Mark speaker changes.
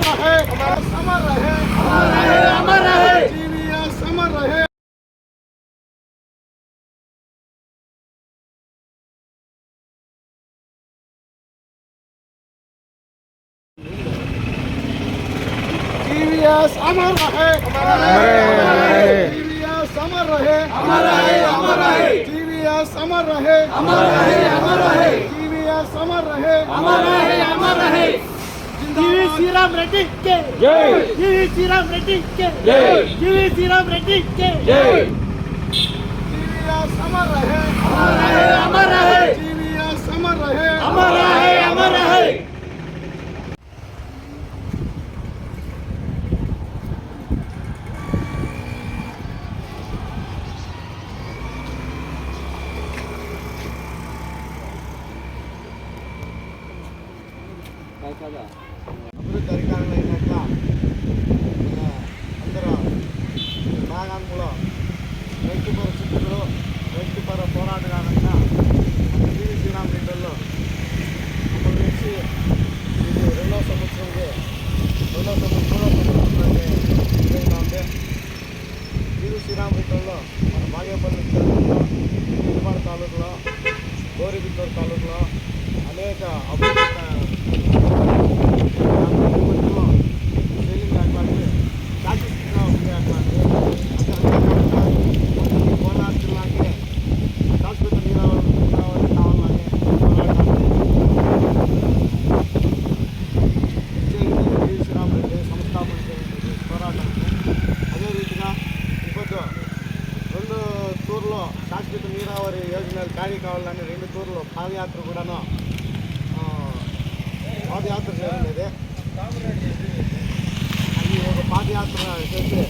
Speaker 1: रहे, अमर रहे,
Speaker 2: अमर रहे।
Speaker 1: जीवीएस अमर रहे। जीवीएस अमर रहे, जीवीएस अमर रहे, जीवीएस अमर रहे, जीवीएस अमर रहे।
Speaker 2: जीवी श्रीराम रेड्डी के
Speaker 3: जय।
Speaker 2: जीवी श्रीराम रेड्डी के
Speaker 3: जय।
Speaker 2: जीवी श्रीराम रेड्डी के
Speaker 3: जय।
Speaker 1: जीवीएस अमर रहे,
Speaker 2: अमर रहे।
Speaker 1: जीवीएस अमर रहे,
Speaker 2: अमर रहे, अमर रहे।
Speaker 1: అభివృద్ధి అధికారులు అయినాక అందరూ నాగాంలో రైతు పరిస్థితుల్లో రైతు పర పోరాటగారంగా జీవి శ్రీరామ్ రెడ్డిలో అప్పటి నుంచి ఇది రెండో సంవత్సరంలో ఇదైనా ఉంటే జీవి శ్రీరామ్ రెడ్డిలో మన బాగేపల్లి తాలూకులో తాలూకులో గౌరీబిద్దూరు తాలూకులో అనేక అభివృద్ధి కోలార్ జిల్లాకి శాశ్వత నీరావరి కావాలని శ్రీరామ్ రెడ్డి సంస్థాపన పోరాటానికి అదే రీతిగా ఇప్పుడు 2 తూర్లో శాశ్వత నీరావరి యోజనలు ఖాళీ కావాలని 2 తూర్లో పాదయాత్ర కూడాను పాదయాత్ర చేయడం అది ఒక పాదయాత్ర చేసి